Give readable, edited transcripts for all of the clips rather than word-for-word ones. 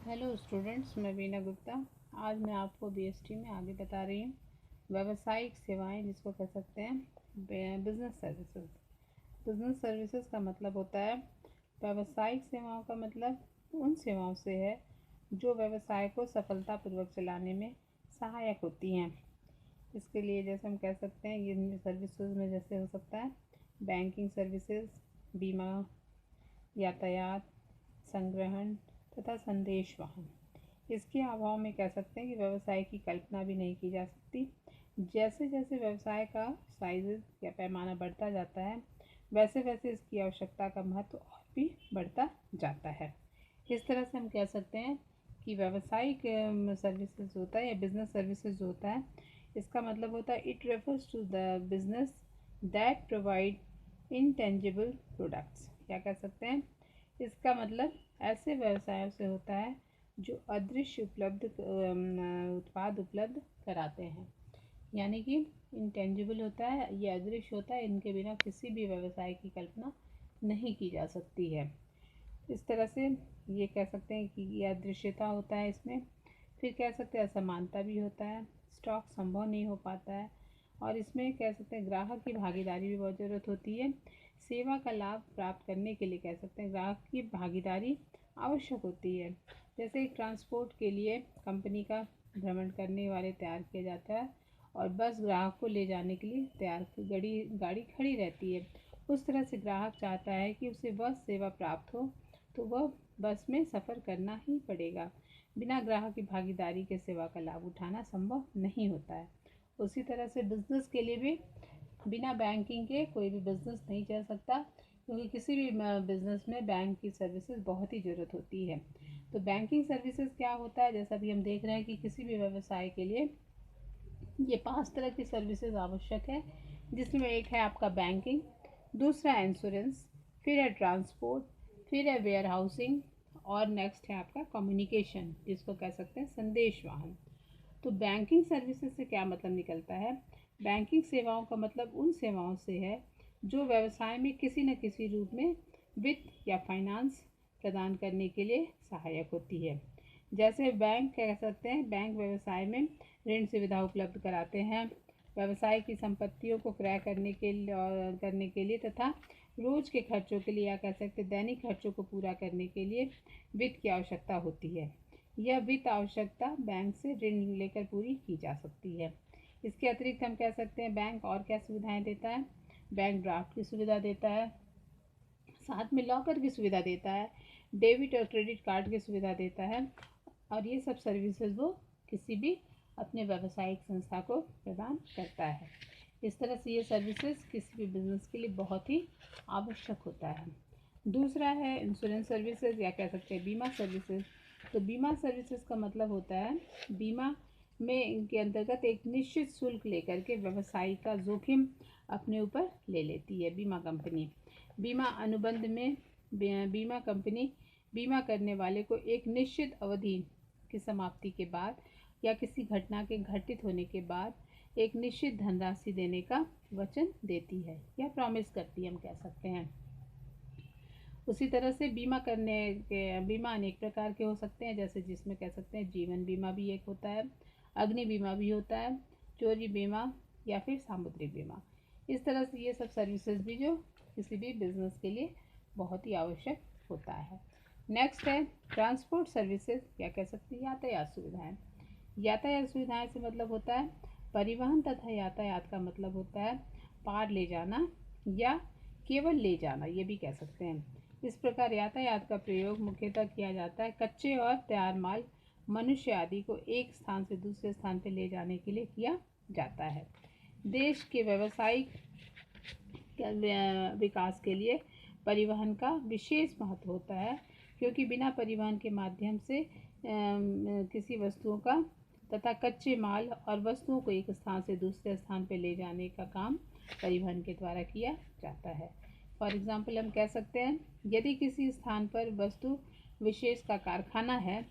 Hello students, मैं वीना गुप्ता। आज मैं आपको बीएसटी में आगे बता रही हूँ व्यावसायिक सेवाएं, जिसको कह सकते हैं बिजनेस सर्विसेज। बिजनेस सर्विसेज का मतलब होता है, व्यावसायिक सेवाओं का मतलब उन सेवाओं से है जो व्यवसाय को सफलतापूर्वक चलाने में सहायक होती हैं। इसके लिए जैसे हम कह सकते हैं, ये सर्विसेज में जैसे हो सकता है बैंकिंग सर्विसेज, बीमा, यातायात, संग्रहण तथा संदेश वाहन। इसके अभाव में कह सकते हैं कि व्यवसाय की कल्पना भी नहीं की जा सकती। जैसे जैसे व्यवसाय का साइज या पैमाना बढ़ता जाता है, वैसे वैसे इसकी आवश्यकता का महत्व और भी बढ़ता जाता है। इस तरह से हम कह सकते हैं कि व्यावसायिक सर्विसेज होता है या बिजनेस सर्विसेज जो होता है, इसका मतलब होता है it refers to the business that provide intangible products. क्या कह सकते हैं, इसका मतलब ऐसे व्यवसायों से होता है जो अदृश्य उत्पाद उपलब्ध कराते हैं। यानी कि इंटेंजिबल होता है, ये अदृश्य होता है, इनके बिना किसी भी व्यवसाय की कल्पना नहीं की जा सकती है। इस तरह से ये कह सकते हैं कि ये अदृश्यता होता है इसमें। फिर कह सकते हैं असमानता भी होता है, स्टॉक संभव नहीं हो पाता है, और इसमें कह सकते हैं ग्राहक की भागीदारी भी बहुत ज़रूरत होती है। सेवा का लाभ प्राप्त करने के लिए कह सकते हैं ग्राहक की भागीदारी आवश्यक होती है। जैसे एक ट्रांसपोर्ट के लिए कंपनी का भ्रमण करने वाले तैयार किया जाता है और बस ग्राहक को ले जाने के लिए तैयार गाड़ी खड़ी रहती है। उस तरह से ग्राहक चाहता है कि उसे बस सेवा प्राप्त हो तो वह बस में सफ़र करना ही पड़ेगा। बिना ग्राहक की भागीदारी के सेवा का लाभ उठाना संभव नहीं होता है। उसी तरह से बिजनेस के लिए भी बिना बैंकिंग के कोई भी बिजनेस नहीं चल सकता, क्योंकि किसी भी बिजनेस में बैंक की सर्विसेज बहुत ही ज़रूरत होती है। तो बैंकिंग सर्विसेज क्या होता है, जैसा भी हम देख रहे हैं कि किसी भी व्यवसाय के लिए ये 5 तरह की सर्विसेज आवश्यक है, जिसमें एक है आपका बैंकिंग, दूसरा है इंश्योरेंस, फिर है ट्रांसपोर्ट, फिर है वेयर हाउसिंग, और नेक्स्ट है आपका कम्युनिकेशन, जिसको कह सकते हैं संदेश वाहन। तो बैंकिंग सर्विसेज से क्या मतलब निकलता है, बैंकिंग सेवाओं का मतलब उन सेवाओं से है जो व्यवसाय में किसी न किसी रूप में वित्त या फाइनेंस प्रदान करने के लिए सहायक होती है। जैसे बैंक कह सकते हैं, बैंक व्यवसाय में ऋण सुविधा उपलब्ध कराते हैं, व्यवसाय की संपत्तियों को क्रय करने के लिए तथा रोज के खर्चों के लिए, या कह सकते हैं दैनिक खर्चों को पूरा करने के लिए वित्त की आवश्यकता होती है। यह वित्त आवश्यकता बैंक से ऋण लेकर पूरी की जा सकती है। इसके अतिरिक्त हम कह सकते हैं बैंक और क्या सुविधाएं देता है, बैंक ड्राफ्ट की सुविधा देता है, साथ में लॉकर की सुविधा देता है, डेबिट और क्रेडिट कार्ड की सुविधा देता है, और ये सब सर्विसेज वो किसी भी अपने व्यावसायिक संस्था को प्रदान करता है। इस तरह से ये सर्विसेज किसी भी बिजनेस के लिए बहुत ही आवश्यक होता है। दूसरा है इंश्योरेंस सर्विसेज, या कह सकते हैं बीमा सर्विसेज। तो बीमा सर्विसेज का मतलब होता है बीमा में इनके अंतर्गत एक निश्चित शुल्क लेकर के व्यवसायी का जोखिम अपने ऊपर ले लेती है बीमा कंपनी। बीमा अनुबंध में बीमा कंपनी बीमा करने वाले को एक निश्चित अवधि की समाप्ति के बाद या किसी घटना के घटित होने के बाद एक निश्चित धनराशि देने का वचन देती है या प्रॉमिस करती है, हम कह सकते हैं। उसी तरह से बीमा अनेक प्रकार के हो सकते हैं, जैसे जिसमें कह सकते हैं जीवन बीमा भी एक होता है, अग्नि बीमा भी होता है, चोरी बीमा या फिर सामुद्रिक बीमा। इस तरह से ये सब सर्विसेज भी जो किसी भी बिजनेस के लिए बहुत ही आवश्यक होता है। नेक्स्ट है ट्रांसपोर्ट सर्विसेज, या कह सकते हैं यातायात सुविधाएं। यातायात सुविधाएं से मतलब होता है परिवहन, तथा यातायात का मतलब होता है पार ले जाना या केवल ले जाना, ये भी कह सकते हैं। इस प्रकार यातायात का प्रयोग मुख्यतः किया जाता है कच्चे और तैयार माल, मनुष्य आदि को एक स्थान से दूसरे स्थान पर ले जाने के लिए किया जाता है। देश के व्यावसायिक विकास के लिए परिवहन का विशेष महत्व होता है, क्योंकि बिना परिवहन के माध्यम से किसी वस्तुओं का तथा कच्चे माल और वस्तुओं को एक स्थान से दूसरे स्थान पर ले जाने का काम परिवहन के द्वारा किया जाता है। फॉर एग्ज़ाम्पल हम कह सकते हैं, यदि किसी स्थान पर वस्तु विशेष का कारखाना है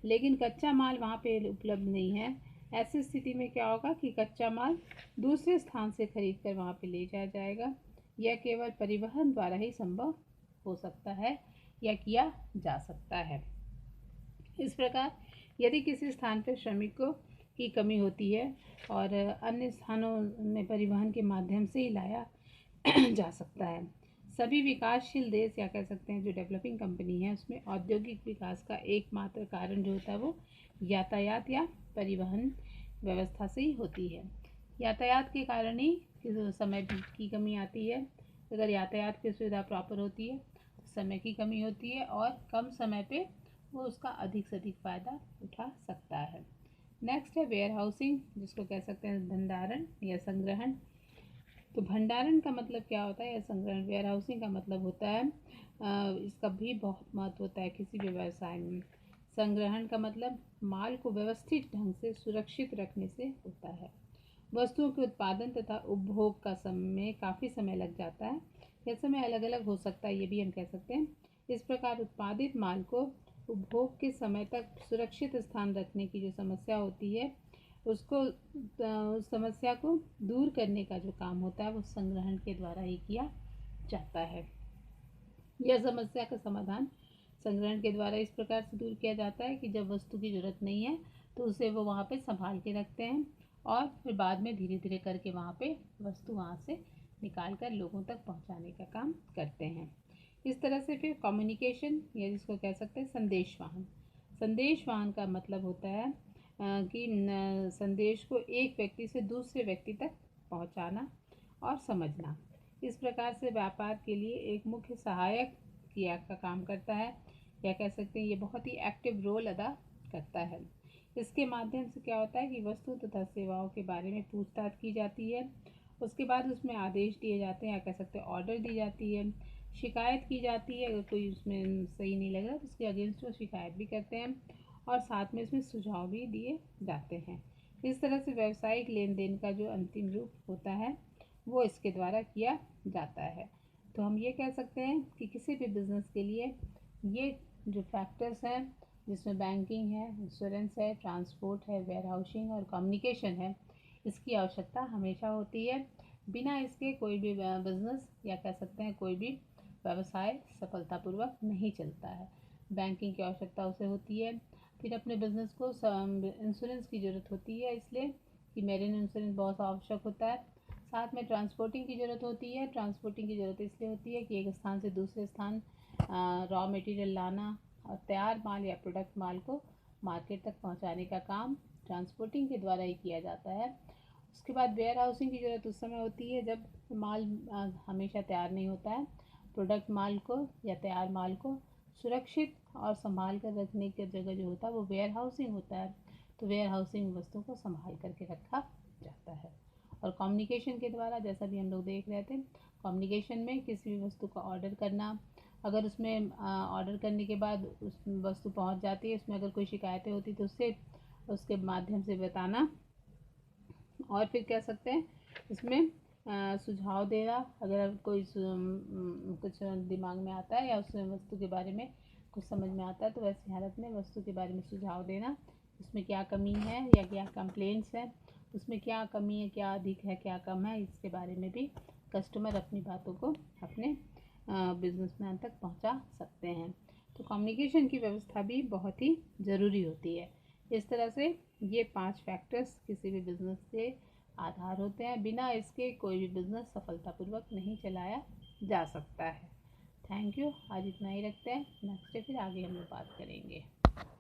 लेकिन कच्चा माल वहाँ पे उपलब्ध नहीं है, ऐसी स्थिति में क्या होगा कि कच्चा माल दूसरे स्थान से खरीद कर वहाँ पे ले जाया जाएगा। यह केवल परिवहन द्वारा ही संभव हो सकता है या किया जा सकता है। इस प्रकार यदि किसी स्थान पर श्रमिकों की कमी होती है और अन्य स्थानों में परिवहन के माध्यम से ही लाया जा सकता है। सभी विकासशील देश या कह सकते हैं जो डेवलपिंग कंपनी है उसमें औद्योगिक विकास का एकमात्र कारण जो होता है वो यातायात या परिवहन व्यवस्था से ही होती है। यातायात के कारण ही समय की कमी आती है। अगर यातायात की सुविधा प्रॉपर होती है तो समय की कमी होती है और कम समय पे वो उसका अधिक से अधिक फ़ायदा उठा सकता है। नेक्स्ट है वेयर हाउसिंग, जिसको कह सकते हैं भंडारण या संग्रहण। तो भंडारण का मतलब क्या होता है या संग्रहण, वेयर हाउसिंग का मतलब होता है इसका भी बहुत महत्व होता है किसी भी व्यवसाय में। संग्रहण का मतलब माल को व्यवस्थित ढंग से सुरक्षित रखने से होता है। वस्तुओं के उत्पादन तथा उपभोग का समय काफ़ी समय लग जाता है। यह समय अलग अलग हो सकता है, ये भी हम कह सकते हैं। इस प्रकार उत्पादित माल को उपभोग के समय तक सुरक्षित स्थान रखने की जो समस्या होती है उसको उस समस्या को दूर करने का जो काम होता है वो संग्रहण के द्वारा ही किया जाता है। यह समस्या का समाधान संग्रहण के द्वारा इस प्रकार से दूर किया जाता है कि जब वस्तु की ज़रूरत नहीं है तो उसे वो वहाँ पे संभाल के रखते हैं और फिर बाद में धीरे धीरे करके वहाँ पे वस्तु वहाँ से निकाल कर लोगों तक पहुँचाने का काम करते हैं। इस तरह से फिर कम्युनिकेशन या जिसको कह सकते हैं संदेश वाहन। संदेश वाहन का मतलब होता है कि संदेश को एक व्यक्ति से दूसरे व्यक्ति तक पहुँचाना और समझना। इस प्रकार से व्यापार के लिए एक मुख्य सहायक क्रिया का काम करता है या कह सकते हैं ये बहुत ही एक्टिव रोल अदा करता है। इसके माध्यम से क्या होता है कि वस्तु तथा सेवाओं के बारे में पूछताछ की जाती है, उसके बाद उसमें आदेश दिए जाते हैं या कह सकते हैं ऑर्डर दी जाती है, शिकायत की जाती है, अगर कोई उसमें सही नहीं लग रहा तो उसके अगेंस्ट वो शिकायत भी करते हैं और साथ में इसमें सुझाव भी दिए जाते हैं। इस तरह से व्यावसायिक लेन देन का जो अंतिम रूप होता है वो इसके द्वारा किया जाता है। तो हम ये कह सकते हैं कि किसी भी बिज़नेस के लिए ये जो फैक्टर्स हैं जिसमें बैंकिंग है, इंश्योरेंस है, ट्रांसपोर्ट है, वेयर हाउसिंग और कम्युनिकेशन है, इसकी आवश्यकता हमेशा होती है। बिना इसके कोई भी बिज़नेस या कह सकते हैं कोई भी व्यवसाय सफलतापूर्वक नहीं चलता है। बैंकिंग की आवश्यकता उसे होती है, फिर अपने बिज़नेस को इंश्योरेंस की ज़रूरत होती है इसलिए कि मेरीन इंश्योरेंस बहुत आवश्यक होता है। साथ में ट्रांसपोर्टिंग की ज़रूरत होती है, ट्रांसपोर्टिंग की ज़रूरत इसलिए होती है कि एक स्थान से दूसरे स्थान रॉ मटेरियल लाना और तैयार माल या प्रोडक्ट माल को मार्केट तक पहुंचाने का काम ट्रांसपोर्टिंग के द्वारा ही किया जाता है। उसके बाद वेयर हाउसिंग की ज़रूरत उस समय होती है जब माल हमेशा तैयार नहीं होता है। प्रोडक्ट माल को या तैयार माल को सुरक्षित और संभाल कर रखने की जगह जो होता है वो वेयर हाउसिंग होता है। तो वेयर हाउसिंग वस्तुओं को संभाल करके रखा जाता है। और कम्युनिकेशन के द्वारा जैसा भी हम लोग देख रहे थे, कम्युनिकेशन में किसी भी वस्तु का ऑर्डर करना, अगर उसमें ऑर्डर करने के बाद उस वस्तु पहुंच जाती है, उसमें अगर कोई शिकायतें होती तो उससे उसके माध्यम से बताना और फिर कह सकते हैं इसमें सुझाव देना। अगर कोई कुछ दिमाग में आता है या उस वस्तु के बारे में कुछ समझ में आता है तो वैसी हालत में वस्तु के बारे में सुझाव देना, उसमें क्या कमी है या क्या कंप्लेंट्स है, उसमें क्या कमी है, क्या अधिक है, क्या कम है, इसके बारे में भी कस्टमर अपनी बातों को अपने बिजनेसमैन तक पहुंचा सकते हैं। तो कम्युनिकेशन की व्यवस्था भी बहुत ही ज़रूरी होती है। इस तरह से ये 5 फैक्टर्स किसी भी बिज़नेस के आधार होते हैं। बिना इसके कोई भी बिज़नेस सफलतापूर्वक नहीं चलाया जा सकता है। Thank you. आज इतना ही रखते हैं, नेक्स्ट डे फिर आगे हम लोग बात करेंगे।